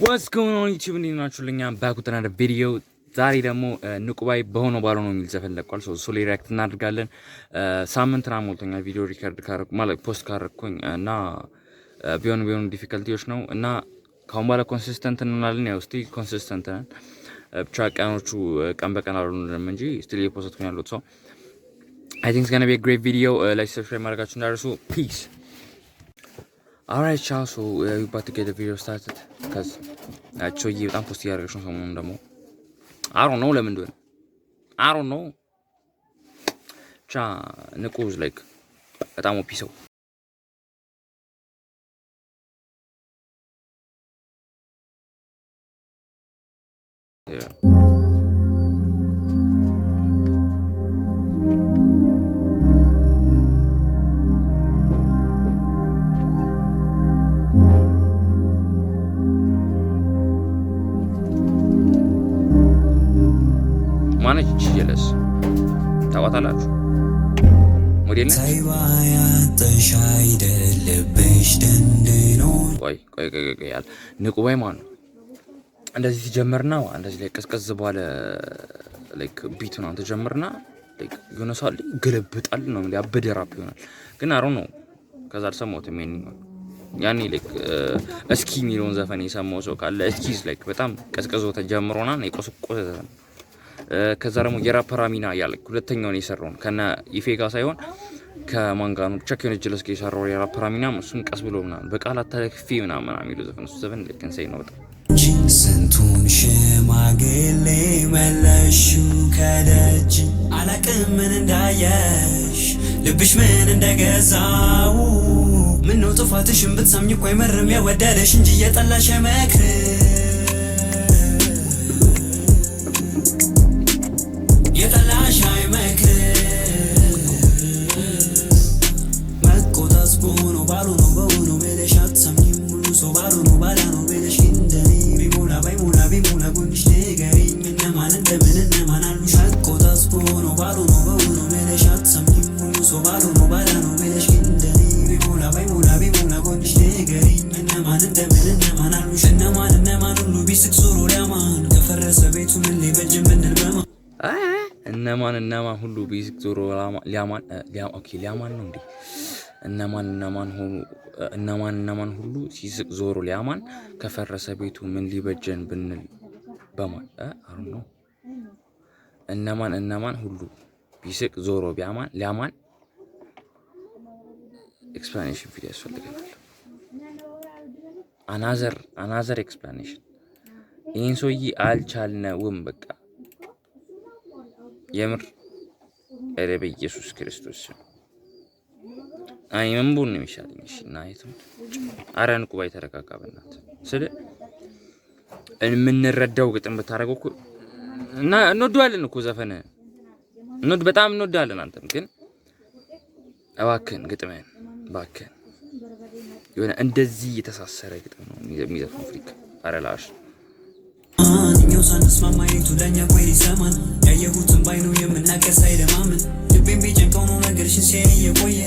What's going on YouTube? እንዴናችሁልኛ back with another video ዛሬ ደግሞ ንቁባይ በሆነው ባለው ነው የሚል ዘፈን ለቋል ሶ ሪአክት እናደርጋለን ሳምንትና ሞልቶኛል ቪዲዮ ሪከርድ ካረኩ ማለት ፖስት ካረኩኝ እና ቢሆን ዲፊከልቲዎች ነው እና ካሁን በኋላ ኮንሲስተንት እንሆናለን ያው ስቲል ኮንሲስተንት ነን ብቻ ቀኖቹ ቀን በቀን አሉንም እንጂ ስቲል የፖስት ነው ያለው ሶ I think it's going to be a great video like subscribe ማድረጋችሁ እንዳትረሱ peace. Alright, ciao. So we're about to get the video started because actually I'm posting a reaction from someone. I don't know, lemon doing. I don't know. Cha, Nico's like, but I'm a piece of. Yeah. ማነች ጀለስ ታዋታላችሁ ሞዴል ነች ቆይ ያል ንቁባይ ማን ነው እንደዚህ ተጀመርና እንደዚህ ላይ ቀዝቀዝ ባለ ላይክ ቢት ነው ተጀመርና ላይክ የሆነ ሰው ግልብጣል ነው ያበደ ራፕ ይሆናል ግን አሮ ነው ከዛ አልሰማሁትም ምን ነው ያኔ ላይክ እስኪ ሚሊዮን ዘፈን የሰማው ሰው ካለ እስኪስ ላይክ በጣም ቀዝቀዞ ተጀምሮና ነው የቆሰቆሰ ከዛ ደግሞ የራፐር አሚና ያለ ሁለተኛው ነው የሰራው ከነ ኢፌጋ ሳይሆን ከማንጋኑ ቸክ የሆነ ጀለስ ከሰራው የራፐር አሚና እሱን ቀስ ብሎ ምናምን በቃላት ተለክፊ ምናምን የሚሉ ዘፈን ለከን ሳይ ነው በጣም ስንቱን ሽማግሌ መለሹ ከደጅ አላቅም ምን እንዳየሽ ልብሽ ምን እንደገዛው ምን ነው ጥፋትሽን ብትሰምኝ ቆይ መርም ያወደደሽ እንጂ የጠላሽ መክር የጠላሽ አይመክር መቆጣት በሆነ ባሉ ነው በሆነ መለሽ አትሰምኝም ሁሉ ሰው ባሉ ነው ባላ ነው በለሽ እንደኔ ቢሞላ ባይሞላ ቢሞላ ጎንሽ ንገሪኝ እነማን እንደምን እነማን አሉሽ መቆጣት በሆነ ባሉ ነው በሆነ መለሽ አትሰምኝም ሁሉ ሰው ባሉ ነው ባላ ነው በለሽ እንደኔ ቢሞላ ባይሞላ ቢሞላ ጎንሽ ንገሪኝ እነማን እንደምን እነማን አሉሽ እነማን ሁሉ ቢስቅ ዞሮ ሊያማን ከፈረሰ ቤቱ ምን ሊበጅ ምንል በማ እነማን ሁሉ ቢስቅ ዞሮ ሊያማን ኦኬ ሊያማን ነው እንዴ እነማን ሁሉ ሲስቅ ዞሮ ሊያማን ከፈረሰ ቤቱ ምን ሊበጀን ብንል በማን አሁን ነው እነማን ሁሉ ቢስቅ ዞሮ ሊያማን ኤክስፕላኔሽን ቪዲዮ ያስፈልጋል አናዘር ኤክስፕላኔሽን ይሄን ሰውዬ አልቻልነውም በቃ የምር ረብ ኢየሱስ ክርስቶስ አይ መንቡን ነው የሚሻለኝ እሺ እና አይተው አራን ቁባይ ተረጋጋ በእናት ስለ እንምንረዳው ግጥም ብታረገው እኮ እና እንወደዋለን እኮ ዘፈነ በጣም እንወዳለን አንተም ግን እባክህን ግጥመን እባክህን የሆነ እንደዚህ የተሳሰረ ግጥም ነው የሚዘፍነው ፍሪክ አረላሽ እኛው ሳንስማማ የቱ ለኛ ቆይ ሊሰማን ያየሁትን ባይኑ የምናገር ሳይደማምን ልቤን ቢጨንቀው ነው ነገርሽን ሲያይ የቆየ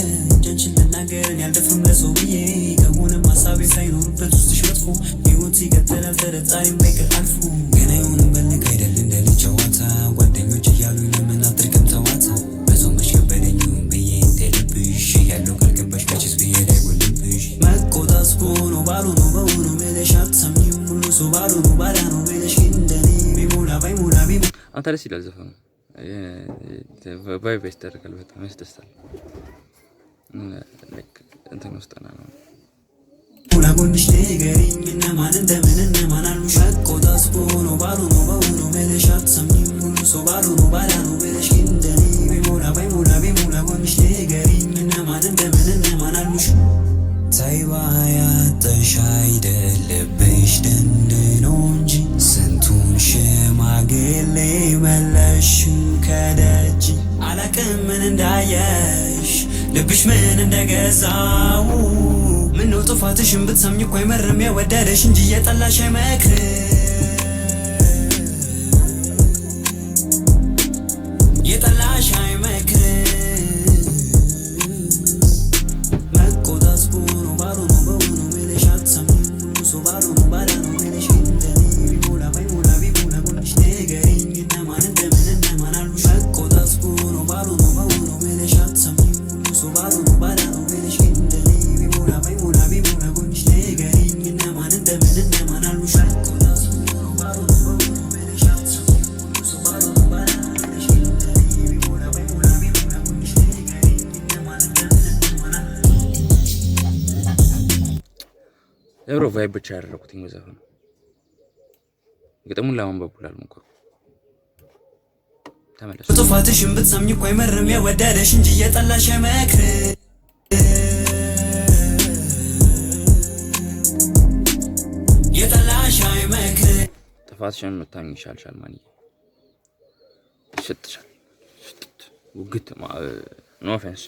ጀንችን ልናገርን ያልደፍርም ለሰው ብዬ ከሆነም ሀሳቤ ሳይኖርበት ውስጥሽ መጥፎ ህይወት ይቀጥላል ተረጣሪም ባይቀር አልፎ ግን አይሆንም በልክ አይደል እንደል ጨዋታ ጓደኞች እያሉ ለምን አትርቅም ተዋታ በሰው መች ከበደኝም ብዬ እንደልብሽ ያለው ካልገባሽ መችስ ብዬ ዳይጎልብሽ መቆጣት በሆነ ባሉ ነው በሆነ መለሽ አትሰምኝም ሁሉ ሰው ባሉ ነው ባላ ነው በለሽ እንደኔ ቢሞላ ባይሞላ አንተ ደስ ይላል ዘፈኑ ቫይብ ያስደርጋል በጣም ያስደስታል ላይክ እንትን ውስጥና ነው ሁላ ጎንሽ ንገሪኝ እነማን እንደምን እነማን አሉሽ መቆጣት በሆነ ባሉ ነው በሆነ መለሽ አትሰምኝም ሁሉ ሰው ባሉ ነው ባላ ነው በለሽ እንደኔ ቢሞላ ባይሞላ ጎንሽ ንገሪኝ እነማን እንደምን እነማን አሉሽ ታይባያተሽ አይደለብሽ ደንድኖ እንጂ ስንቱን ሽማግሌ መለሹ ከደጅ አላቅም ምን እንዳየሽ ልብሽ ምን እንደገዛው ምን ነው ጥፋትሽን ብትሰምኝ ቆይ መርም ያወደደሽ እንጂ የጠላሽ አይመክር የጠላሽ አይመክር መቆጣት በሆነ ባሉ ነው በሆነ መለሽ አትሰምኝም ሁሉ ሰው ባሉ ነው ባላ ነው መለሽ እብሮ ቫይብ ብቻ ያደረኩት ዘፈኑ ግጥሙን ለማንበብ አልሞከርኩም። ተመለሱ። ጥፋትሽን ብትሰምኝ እኮ አይመርም የወደደሽ እንጂ የጠላሽ አይመክርም። የጠላሽ አይመክርም። ጥፋትሽን የምታኝ ይሻልሻል ማንዬ ሽጥሻል ውግት ኖ ኦፌንስ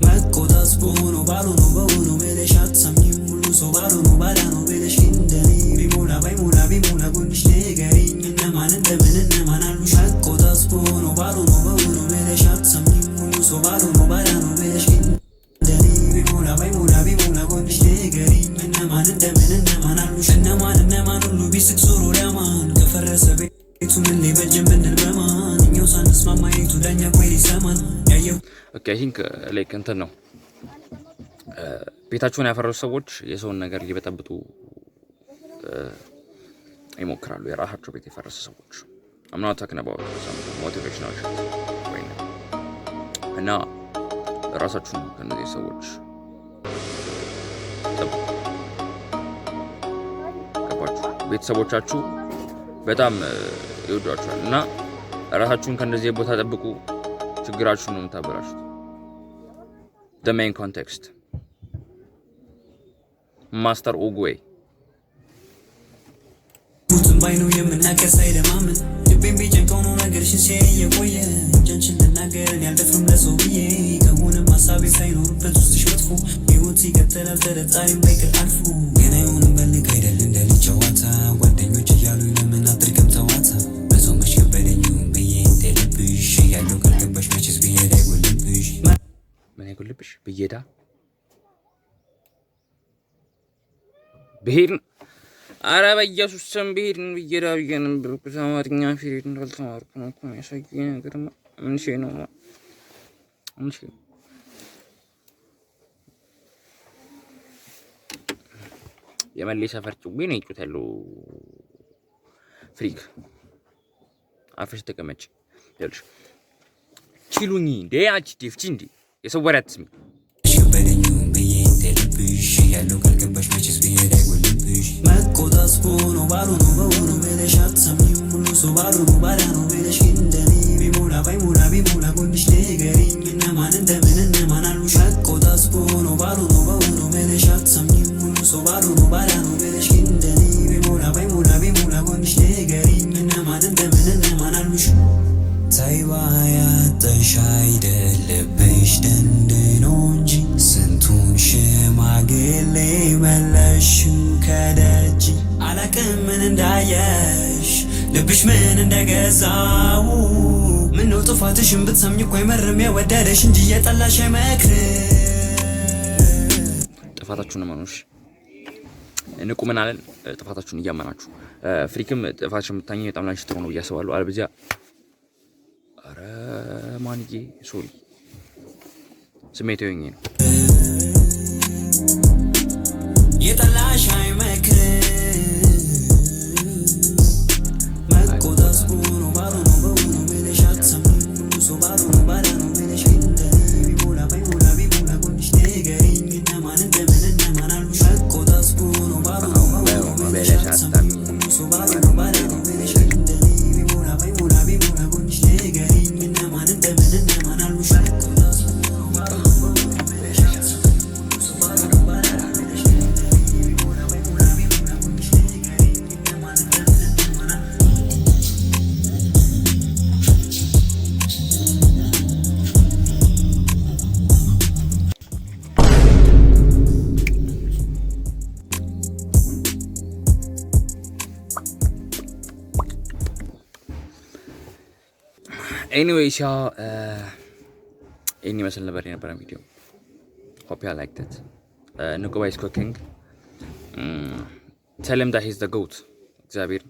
መቆጣት በሆነ ባልሆነ በሆነ ብለሽ አትሰሚም ሁሉ ሰው ባልሆነ ባዳ ነው ብለሽ እንደኔ ቢሞላ ባይሞላ ቢሞላ ጎንሽ ንገሪኝ እነማን እንደምን እነማን አሉሽ መቆጣት በሆነ ባልሆነ በሆነ ብለሽ አትሰሚም ሁሉ ሰው ባልሆነ ባዳ ነው ብለሽ እንደኔ ቢሞላ ባይሞላ ቢሞላ ጎንሽ ንገሪኝ እነማን እንደምን እነማን አሉሽ እነማን ሁሉ ቢስቅ ዞሮ ሊያማን ከፈረሰ ቤቱ ምን ሊበጅም ብንል በማን እኛው ሳንስማማ የቱ ዳኛ ቆይ ሊሰማን ያየው ኦኬ አይ ቲንክ ላይክ እንትን ነው ቤታቸውን ያፈረሱ ሰዎች የሰውን ነገር ሊበጠብጡ ይሞክራሉ። የራሳቸው ቤት የፈረሰ ሰዎች I'm not talking about some motivational shit ወይ ነው እና ራሳችሁን ከነዚህ ሰዎች ገባችሁ። ቤተሰቦቻችሁ በጣም ይወዷችኋል እና ራሳችሁን ከነዚህ ቦታ ጠብቁ። ችግራችሁን ነው የምታበላሹት። the main context ማስተር ኦጉዌ ቡትን ባይኑ የምናከስ አይደማምን ልቤን ቢጨንቀው ነው ነገርሽን ሲያይ የቆየ ጀንችን ልናገርን ያልደፍርም ለሰው ብዬ ከሆነም ሀሳቤ ሳይኖርበት ውስጥሽ መጥፎ ሕይወት ይቀጥላል ተረጣሪም ባይቀር አልፎ ገና የሆንም በልክ አይደል እንደልጅ ጨዋታ ጓደኞች እያሉ ለምን አትርቅም ተዋታ በሰው መች ከበደኝም ብዬ እንደልብሽ ያለው ካልገባሽ መችስ ብሄድ አይጎልብሽ ምን አይጎልብሽ ብዬዳ ብሄድ አረ በኢየሱስ ስም ብሄድን ብዬዳ ብዬንም ብሩክ አማርኛ ፊሪድ እንዳልተማርኩ ነው እኮ የሚያሳየኝ ነገርማ ምን ሺ ነው ምን ሺ የመሌ ሰፈር ጭዌ ነው ይጩታሉ ፍሪክ አፍሽ ተቀመጭ ይልሽ ቺሉኝ እንዴ አንቺ ዲፍቺ እንዴ የሰው ወሬ አትስሚ ሽበደኝም ብዬ እንደልብሽ ያለው ካልገባሽ መችስ ብሄድ አይጎልብሽ መቆጣት በሆነ ባልሆነ በሆነ ብለሽ አትሰሚም ሁሉ ሰው ባልሆነ ባዳ ነው ብለሽ እንደኔ ቢሞላ ባይሞላ ቢሞላ ጎንሽ ንገሪኝ እነማን እንደምን እነማን አሉሽ መቆጣት በሆነ ባልሆነ በሆነ ብለሽ አትሰሚም ሁሉ ሰው ባልሆነ ባዳ ነው ብለሽ እንደኔ ቢሞላ ባይሞላ ቢሞላ ጎንሽ ንገሪኝ እነማን እንደምን እነማን አሉሽ ታይባ ያጠሽ አይደለብሽ ደንድኖ እንጂ ስንቱን ሽማግሌ መለሽው ከደጅ አላቅም ምን እንዳየሽ ልብሽ ምን እንደገዛው ምነው ጥፋትሽን ብትሰምኝ እኮ አይመርም የወደደሽ እንጂ የጠላሽ አይመክርም ጥፋታችሁን ማኑሽ ንቁ ምን አለን ጥፋታችሁን እያመናችሁ ፍሪክም ጥፋትሽን የምታኘው በጣም ላንቺ ጥሩ ነው ብዬ አስባለሁ። አለበዚያ አረ ማንዬ ሶሪ ስሜታዊ ነው የጠላሽ አይመክርም መቆጣት በሆነ ባልሆነ በሆነ ብለሽ አትሰሚም ሁሉ ሰው ባልሆነ ባዳ ነው ብለሽ እንደኔ ቢሞላ ባይሞላ ቢሞላ ጎንሽ ንገሪኝ እነማን እንደምን እነማን አሉሽ መቆጣት በሆነ ባልሆነ በሆነ ብለሽ አትሰሚም ሁሉ ሰው ባልሆነ ባዳ ነው ብለሽ እንደኔ ቢሞላ ባይሞላ ቢሞላ ጎንሽ ንገሪኝ እነማን እንደምን እነማን አሉሽ መቆጣት በሆነ ባልሆነ በሆነ ብለሽ አትሰሚም ሁሉ ሰው ባልሆነ ባዳ ነው ብለሽ እንደኔ ቢሞላ ባይሞላ ቢሞላ ጎንሽ ንገሪኝ እነማን እንደምን እነማን አሉሽ Anyways, y'all, any መስል ነበር የነበረ ቪዲዮ hope you liked it. Nukubai is cooking. Tell him that he's the goat. እግዚአብሔር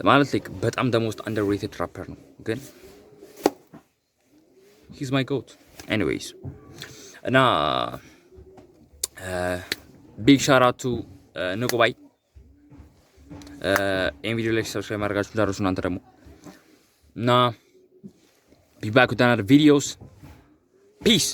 ማለት like በጣም the most underrated rapper ነው ግን he's my goat. Anyways, እና big shout out to Nukubai. ይሄን ቪዲዮ ላይ ሰብስክራይብ ማድረጋችሁ እንዳትረሱ እናንተ ደግሞ እና be back with another videos. Peace.